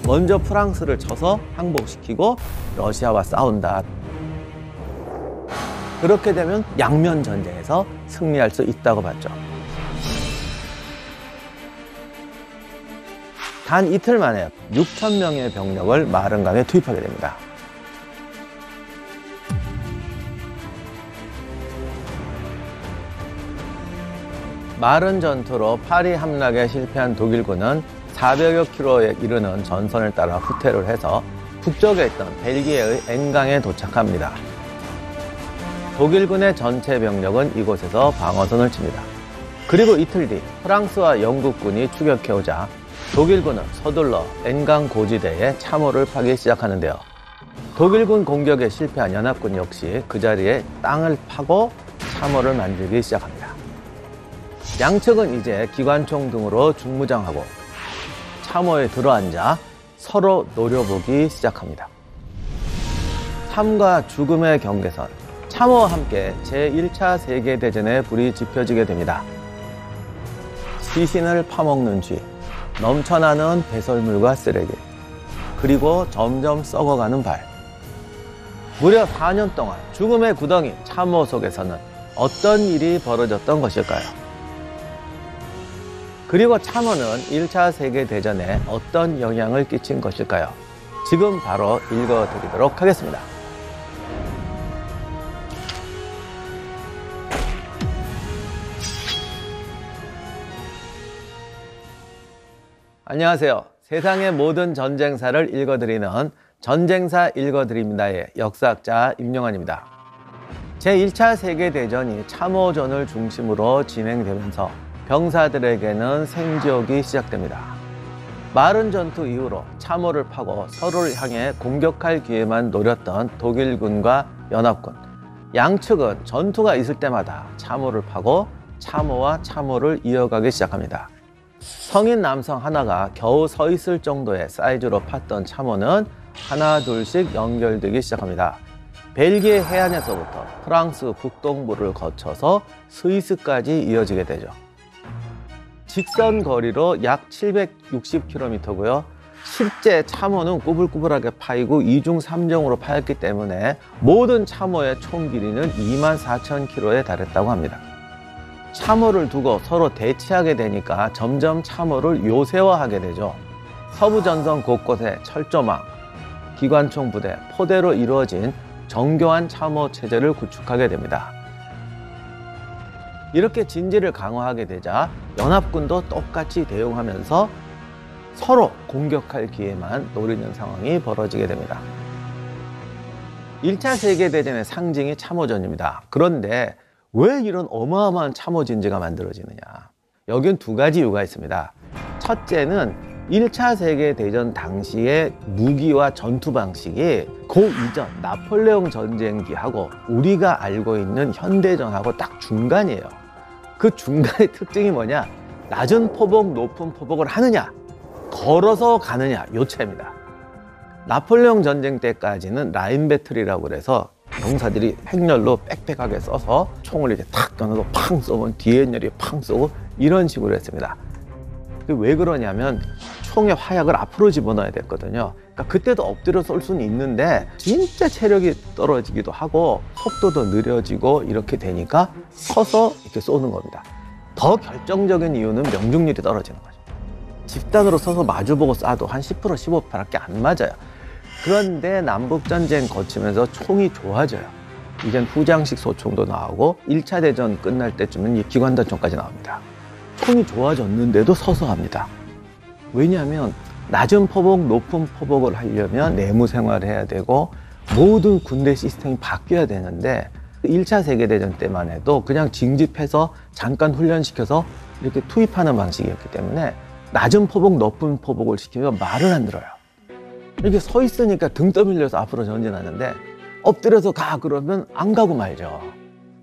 먼저 프랑스를 쳐서 항복시키고 러시아와 싸운다. 그렇게 되면 양면 전쟁에서 승리할 수 있다고 봤죠. 단 이틀 만에 6,000명의 병력을 마른강에 투입하게 됩니다. 마른 전투로 파리 함락에 실패한 독일군은 400여 킬로에 이르는 전선을 따라 후퇴를 해서 북쪽에 있던 벨기에의 엔강에 도착합니다. 독일군의 전체 병력은 이곳에서 방어선을 칩니다. 그리고 이틀 뒤 프랑스와 영국군이 추격해오자 독일군은 서둘러 엔강 고지대에 참호를 파기 시작하는데요. 독일군 공격에 실패한 연합군 역시 그 자리에 땅을 파고 참호를 만들기 시작합니다. 양측은 이제 기관총 등으로 중무장하고 참호에 들어앉아 서로 노려보기 시작합니다. 삶과 죽음의 경계선, 참호와 함께 제1차 세계대전의 불이 지펴지게 됩니다. 시신을 파먹는 쥐, 넘쳐나는 배설물과 쓰레기, 그리고 점점 썩어가는 발. 무려 4년 동안 죽음의 구덩이 참호 속에서는 어떤 일이 벌어졌던 것일까요? 그리고 참호는 1차 세계대전에 어떤 영향을 끼친 것일까요? 지금 바로 읽어드리도록 하겠습니다. 안녕하세요. 세상의 모든 전쟁사를 읽어드리는 전쟁사 읽어드립니다의 역사학자 임용환입니다. 제1차 세계대전이 참호전을 중심으로 진행되면서 병사들에게는 생지옥이 시작됩니다. 마른 전투 이후로 참호를 파고 서로를 향해 공격할 기회만 노렸던 독일군과 연합군, 양측은 전투가 있을 때마다 참호를 파고 참호와 참호를 이어가기 시작합니다. 성인 남성 하나가 겨우 서 있을 정도의 사이즈로 팠던 참호는 하나 둘씩 연결되기 시작합니다. 벨기에 해안에서부터 프랑스 북동부를 거쳐서 스위스까지 이어지게 되죠. 직선 거리로 약 760km고요. 실제 참호는 꾸불꾸불하게 파이고 2중 3정으로 파였기 때문에 모든 참호의 총 길이는 24,000km에 달했다고 합니다. 참호를 두고 서로 대치하게 되니까 점점 참호를 요새화하게 되죠. 서부 전선 곳곳에 철조망, 기관총 부대, 포대로 이루어진 정교한 참호 체제를 구축하게 됩니다. 이렇게 진지를 강화하게 되자 연합군도 똑같이 대응하면서 서로 공격할 기회만 노리는 상황이 벌어지게 됩니다. 1차 세계대전의 상징이 참호전입니다. 그런데 왜 이런 어마어마한 참호 진지가 만들어지느냐? 여긴 두 가지 이유가 있습니다. 첫째는 1차 세계대전 당시의 무기와 전투 방식이 그 이전 나폴레옹 전쟁기하고 우리가 알고 있는 현대전하고 딱 중간이에요. 그 중간의 특징이 뭐냐? 낮은 포복, 높은 포복을 하느냐, 걸어서 가느냐, 요 차이입니다. 나폴레옹 전쟁 때까지는 라인 배틀이라고 그래서 병사들이 행렬로 빽빽하게 써서 총을 이렇게 탁 겨누고 팡 쏘면 뒤에 렬이 팡 쏘고 이런 식으로 했습니다. 왜 그러냐면 총의 화약을 앞으로 집어넣어야 됐거든요. 그러니까 그때도 엎드려 쏠 수는 있는데 진짜 체력이 떨어지기도 하고 속도도 느려지고 이렇게 되니까 서서 이렇게 쏘는 겁니다. 더 결정적인 이유는 명중률이 떨어지는 거죠. 집단으로 서서 마주보고 쏴도 한 10% 15%밖에 안 맞아요. 그런데 남북전쟁 거치면서 총이 좋아져요. 이젠 후장식 소총도 나오고 1차 대전 끝날 때쯤은 기관단총까지 나옵니다. 총이 좋아졌는데도 서서 합니다. 왜냐하면 낮은 포복, 높은 포복을 하려면 내무 생활을 해야 되고 모든 군대 시스템이 바뀌어야 되는데 1차 세계대전 때만 해도 그냥 징집해서 잠깐 훈련시켜서 이렇게 투입하는 방식이었기 때문에 낮은 포복, 높은 포복을 시키면 말을 안 들어요. 이렇게 서 있으니까 등 떠밀려서 앞으로 전진하는데 엎드려서 가 그러면 안 가고 말죠.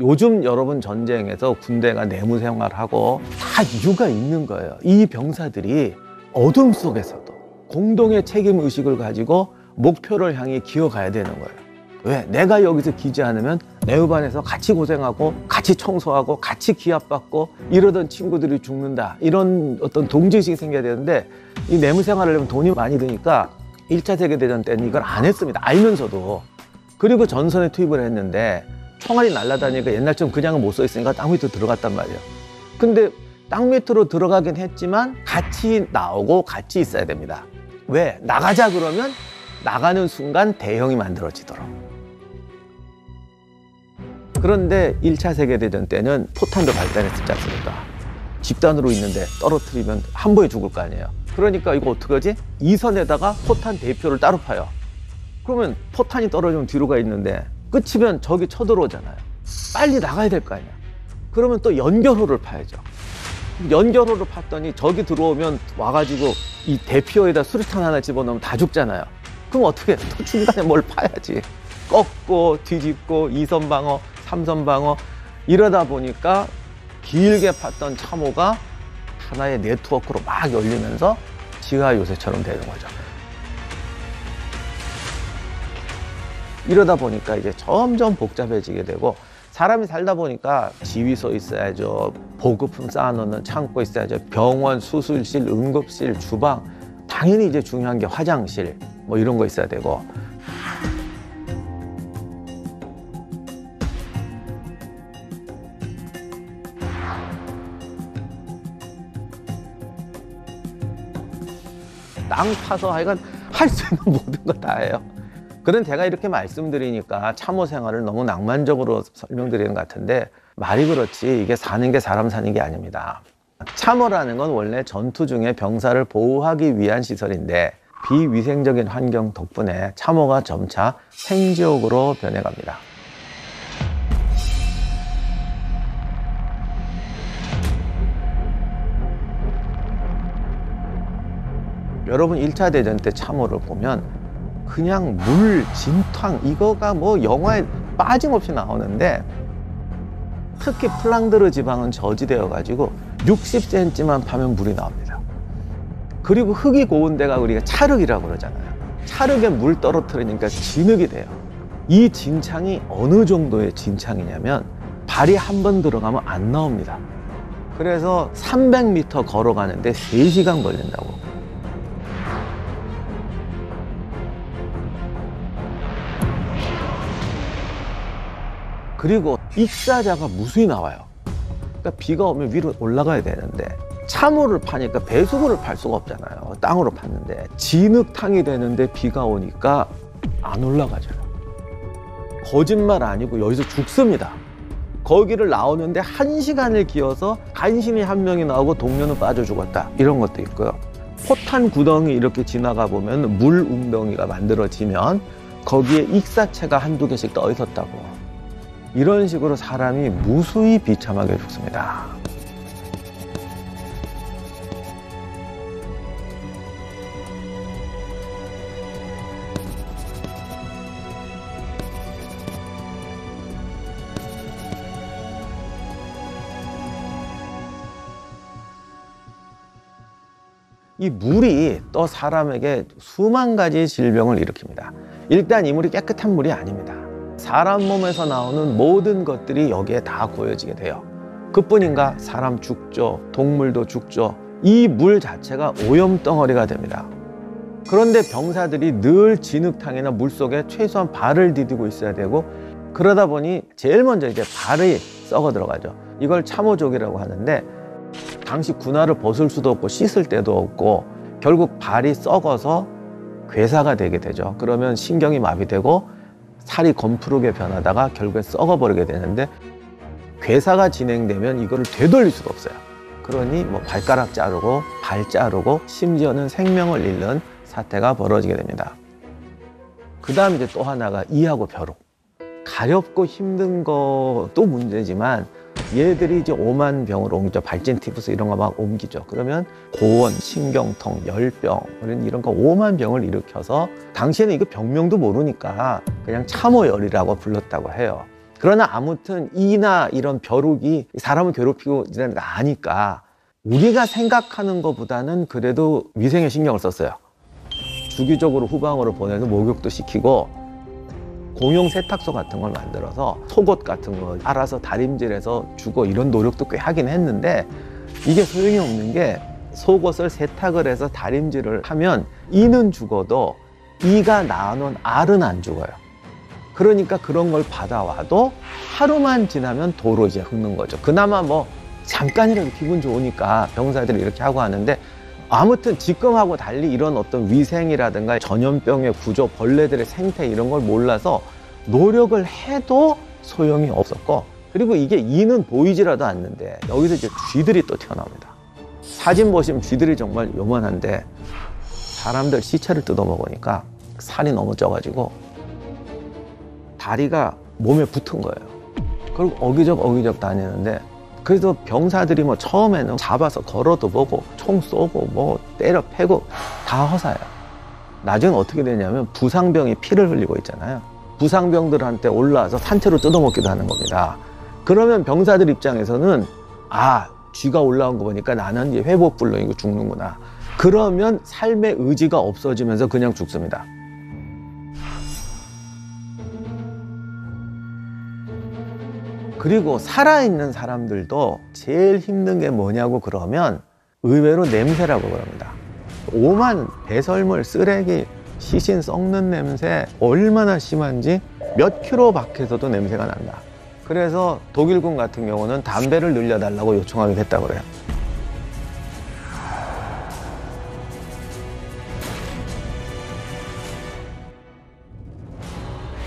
요즘 여러분 전쟁에서 군대가 내무 생활하고 다 이유가 있는 거예요. 이 병사들이 어둠 속에서도 공동의 책임 의식을 가지고 목표를 향해 기어가야 되는 거예요. 왜? 내가 여기서 기지 않으면 내 반에서 같이 고생하고 같이 청소하고 같이 기합받고 이러던 친구들이 죽는다. 이런 어떤 동지의식이 생겨야 되는데 이 내무 생활을 하려면 돈이 많이 드니까 1차 세계대전 때는 이걸 안 했습니다. 알면서도. 그리고 전선에 투입을 했는데 총알이 날아다니니까 옛날처럼 그냥은 못 서 있으니까 땅 밑으로 들어갔단 말이에요. 근데 땅 밑으로 들어가긴 했지만 같이 나오고 같이 있어야 됩니다. 왜? 나가자 그러면 나가는 순간 대형이 만들어지도록. 그런데 1차 세계대전 때는 포탄도 발달했었지 않습니까? 집단으로 있는데 떨어뜨리면 한 번에 죽을 거 아니에요. 그러니까 이거 어떡하지? 이 선에다가 포탄 대표를 따로 파요. 그러면 포탄이 떨어지면 뒤로 가 있는데 끝이면 적이 쳐들어오잖아요. 빨리 나가야 될 거 아니야. 그러면 또 연결호를 파야죠. 연결호를 팠더니 적이 들어오면 와가지고 이 대표에다 수류탄 하나 집어넣으면 다 죽잖아요. 그럼 어떻게 해? 또 중간에 뭘 파야지. 꺾고 뒤집고 2선 방어, 3선 방어 이러다 보니까 길게 팠던 참호가 하나의 네트워크로 막 열리면서 지하 요새처럼 되는 거죠. 이러다 보니까 이제 점점 복잡해지게 되고 사람이 살다 보니까 지휘소 있어야죠. 보급품 쌓아놓는 창고 있어야죠. 병원, 수술실, 응급실, 주방 당연히 이제 중요한 게 화장실 뭐 이런 거 있어야 되고 땅 파서 하여간 할 수 있는 모든 거 다 해요. 그런 제가 이렇게 말씀드리니까 참호 생활을 너무 낭만적으로 설명드리는 것 같은데 말이 그렇지 이게 사는 게 사람 사는 게 아닙니다. 참호라는 건 원래 전투 중에 병사를 보호하기 위한 시설인데 비위생적인 환경 덕분에 참호가 점차 생지옥으로 변해갑니다. 여러분 1차 대전 때 참호를 보면 그냥 물, 진탕 이거가 뭐 영화에 빠짐없이 나오는데 특히 플랑드르 지방은 저지되어 가지고 60cm만 파면 물이 나옵니다. 그리고 흙이 고운 데가 우리가 찰흙이라고 그러잖아요. 찰흙에 물 떨어뜨리니까 진흙이 돼요. 이 진창이 어느 정도의 진창이냐면 발이 한 번 들어가면 안 나옵니다. 그래서 300m 걸어가는데 3시간 걸린다고. 그리고 익사자가 무수히 나와요. 그러니까 비가 오면 위로 올라가야 되는데 참호를 파니까 배수구를 팔 수가 없잖아요. 땅으로 팠는데 진흙탕이 되는데 비가 오니까 안 올라가져요. 거짓말 아니고 여기서 죽습니다. 거기를 나오는데 1시간을 기어서 간신히 한 명이 나오고 동료는 빠져 죽었다. 이런 것도 있고요. 포탄 구덩이 이렇게 지나가 보면 물 웅덩이가 만들어지면 거기에 익사체가 한두 개씩 떠 있었다고. 이런 식으로 사람이 무수히 비참하게 죽습니다. 이 물이 또 사람에게 수만 가지 질병을 일으킵니다. 일단 이 물이 깨끗한 물이 아닙니다. 사람 몸에서 나오는 모든 것들이 여기에 다 고여지게 돼요. 그뿐인가 사람 죽죠. 동물도 죽죠. 이 물 자체가 오염덩어리가 됩니다. 그런데 병사들이 늘 진흙탕이나 물속에 최소한 발을 디디고 있어야 되고 그러다 보니 제일 먼저 이제 발이 썩어 들어가죠. 이걸 참호족이라고 하는데 당시 군화를 벗을 수도 없고 씻을 데도 없고 결국 발이 썩어서 괴사가 되게 되죠. 그러면 신경이 마비되고 살이 검푸르게 변하다가 결국에 썩어버리게 되는데 괴사가 진행되면 이거를 되돌릴 수가 없어요. 그러니 뭐 발가락 자르고 발 자르고 심지어는 생명을 잃는 사태가 벌어지게 됩니다. 그 다음 이제 또 하나가 이하고 벼룩. 가렵고 힘든 것도 문제지만 얘들이 이제 오만 병으로 옮기죠. 발진 티푸스 이런 거 막 옮기죠. 그러면 고원, 신경통, 열병 이런 거 오만 병을 일으켜서 당시에는 이거 병명도 모르니까 그냥 참호열이라고 불렀다고 해요. 그러나 아무튼 이나 이런 벼룩이 사람을 괴롭히고 이런 거 아니까 우리가 생각하는 것보다는 그래도 위생에 신경을 썼어요. 주기적으로 후방으로 보내서 목욕도 시키고 공용 세탁소 같은 걸 만들어서 속옷 같은 거 알아서 다림질해서 주고 이런 노력도 꽤 하긴 했는데 이게 소용이 없는 게 속옷을 세탁을 해서 다림질을 하면 이는 죽어도 이가 낳아놓은 알은 안 죽어요. 그러니까 그런 걸 받아와도 하루만 지나면 도로 이제 긁는 거죠. 그나마 뭐 잠깐이라도 기분 좋으니까 병사들이 이렇게 하고 하는데 아무튼 지금하고 달리 이런 어떤 위생이라든가 전염병의 구조, 벌레들의 생태 이런 걸 몰라서 노력을 해도 소용이 없었고 그리고 이게 이는 보이지라도 않는데 여기서 이제 쥐들이 또 튀어나옵니다. 사진 보시면 쥐들이 정말 요만한데 사람들 시체를 뜯어먹으니까 살이 너무 쪄가지고 다리가 몸에 붙은 거예요. 그리고 어기적 다니는데 그래서 병사들이 뭐 처음에는 잡아서 걸어도 보고 총 쏘고 뭐 때려 패고 다 허사예요. 나중에 어떻게 되냐면 부상병이 피를 흘리고 있잖아요. 부상병들한테 올라와서 산채로 뜯어먹기도 하는 겁니다. 그러면 병사들 입장에서는 아, 쥐가 올라온 거 보니까 나는 이제 회복불능이고 죽는구나. 그러면 삶의 의지가 없어지면서 그냥 죽습니다. 그리고 살아있는 사람들도 제일 힘든 게 뭐냐고 그러면 의외로 냄새라고 그럽니다. 오만 배설물, 쓰레기, 시신 썩는 냄새 얼마나 심한지 몇 킬로 밖에서도 냄새가 난다. 그래서 독일군 같은 경우는 담배를 늘려달라고 요청하기도 했다고 그래요.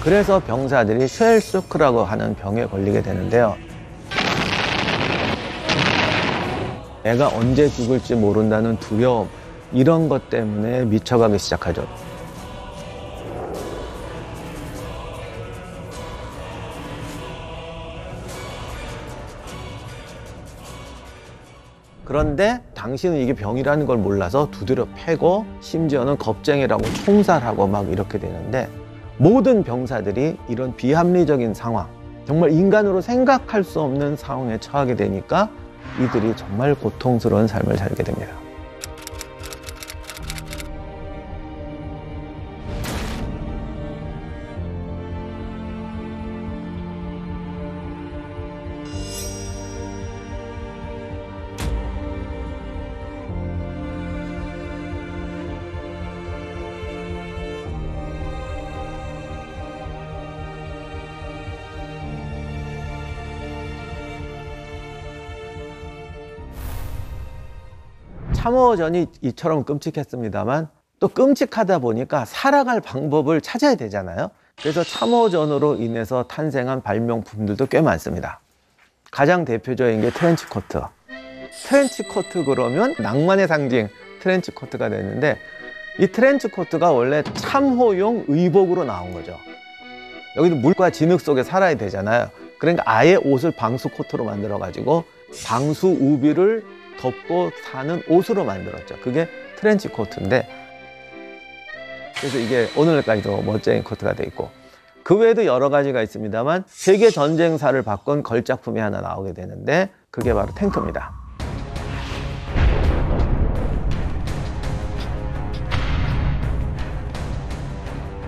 그래서 병사들이 쉘슈크라고 하는 병에 걸리게 되는데요. 내가 언제 죽을지 모른다는 두려움, 이런 것 때문에 미쳐가기 시작하죠. 그런데 당신은 이게 병이라는 걸 몰라서 두드려 패고 심지어는 겁쟁이라고 총살하고 막 이렇게 되는데 모든 병사들이 이런 비합리적인 상황, 정말 인간으로 생각할 수 없는 상황에 처하게 되니까 이들이 정말 고통스러운 삶을 살게 됩니다. 참호전이 이처럼 끔찍했습니다만 또 끔찍하다 보니까 살아갈 방법을 찾아야 되잖아요. 그래서 참호전으로 인해서 탄생한 발명품들도 꽤 많습니다. 가장 대표적인 게 트렌치코트. 트렌치코트 그러면 낭만의 상징 트렌치코트가 됐는데 이 트렌치코트가 원래 참호용 의복으로 나온 거죠. 여기도 물과 진흙 속에 살아야 되잖아요. 그러니까 아예 옷을 방수 코트로 만들어 가지고 방수 우비를 덮고 사는 옷으로 만들었죠. 그게 트렌치 코트인데 그래서 이게 오늘날까지도 멋쟁이 코트가 돼 있고 그 외에도 여러 가지가 있습니다만 세계 전쟁사를 바꾼 걸작품이 하나 나오게 되는데 그게 바로 탱크입니다.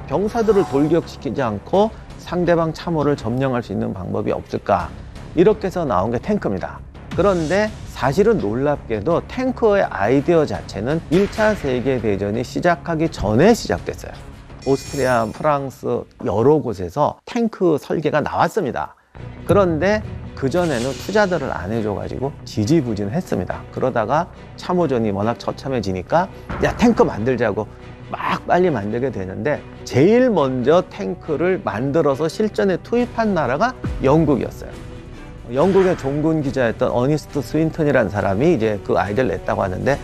병사들을 돌격시키지 않고 상대방 참호를 점령할 수 있는 방법이 없을까? 이렇게 해서 나온 게 탱크입니다. 그런데 사실은 놀랍게도 탱크의 아이디어 자체는 1차 세계대전이 시작하기 전에 시작됐어요. 오스트리아, 프랑스 여러 곳에서 탱크 설계가 나왔습니다. 그런데 그전에는 투자들을 안 해줘가지고 지지부진했습니다. 그러다가 참호전이 워낙 처참해지니까 야 탱크 만들자고 막 빨리 만들게 되는데 제일 먼저 탱크를 만들어서 실전에 투입한 나라가 영국이었어요. 영국의 종군 기자였던 어니스트 스윈턴이라는 사람이 이제 그 아이디어를 냈다고 하는데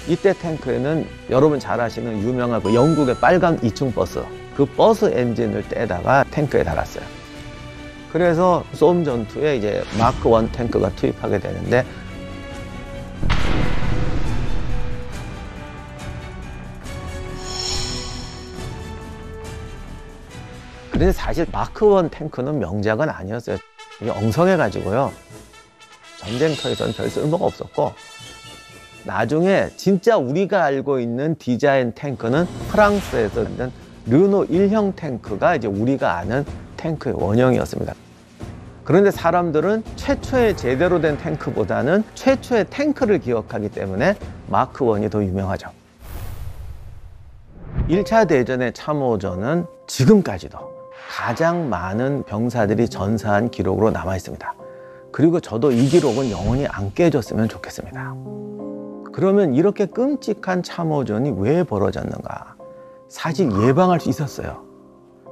이때 탱크에는 여러분 잘 아시는 유명한 그 영국의 빨간 2층 버스 그 버스 엔진을 떼다가 탱크에 달았어요. 그래서 솜 전투에 이제 마크 1 탱크가 투입하게 되는데 그래서 사실 마크 1 탱크는 명작은 아니었어요. 이게 엉성해가지고요. 전쟁터에서는 별 쓸모가 없었고 나중에 진짜 우리가 알고 있는 디자인 탱크는 프랑스에서 만든 르노 1형 탱크가 이제 우리가 아는 탱크의 원형이었습니다. 그런데 사람들은 최초의 제대로 된 탱크보다는 최초의 탱크를 기억하기 때문에 마크 1이 더 유명하죠. 1차 대전의 참호전은 지금까지도 가장 많은 병사들이 전사한 기록으로 남아 있습니다. 그리고 저도 이 기록은 영원히 안 깨졌으면 좋겠습니다. 그러면 이렇게 끔찍한 참호전이 왜 벌어졌는가? 사실 예방할 수 있었어요.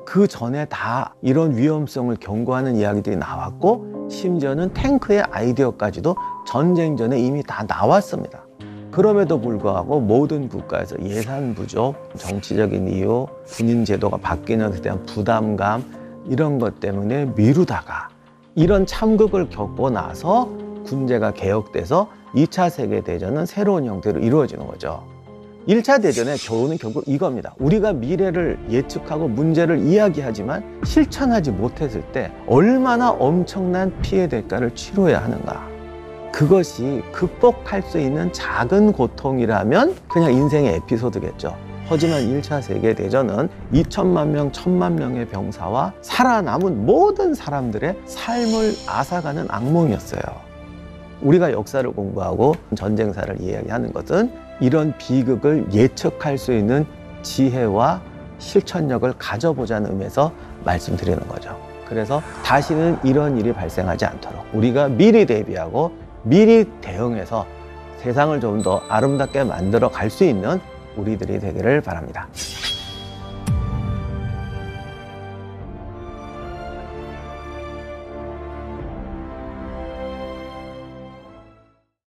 그 전에 다 이런 위험성을 경고하는 이야기들이 나왔고, 심지어는 탱크의 아이디어까지도 전쟁 전에 이미 다 나왔습니다. 그럼에도 불구하고 모든 국가에서 예산 부족, 정치적인 이유, 군인 제도가 바뀌는 것에 대한 부담감, 이런 것 때문에 미루다가 이런 참극을 겪고 나서 군제가 개혁돼서 2차 세계대전은 새로운 형태로 이루어지는 거죠. 1차 대전의 교훈은 결국 이겁니다. 우리가 미래를 예측하고 문제를 이야기하지만 실천하지 못했을 때 얼마나 엄청난 피해 대가를 치러야 하는가. 그것이 극복할 수 있는 작은 고통이라면 그냥 인생의 에피소드겠죠. 하지만 1차 세계대전은 2천만 명, 1천만 명의 병사와 살아남은 모든 사람들의 삶을 앗아가는 악몽이었어요. 우리가 역사를 공부하고 전쟁사를 이야기하는 것은 이런 비극을 예측할 수 있는 지혜와 실천력을 가져보자는 의미에서 말씀드리는 거죠. 그래서 다시는 이런 일이 발생하지 않도록 우리가 미리 대비하고 미리 대응해서 세상을 좀 더 아름답게 만들어 갈 수 있는 우리들이 되기를 바랍니다.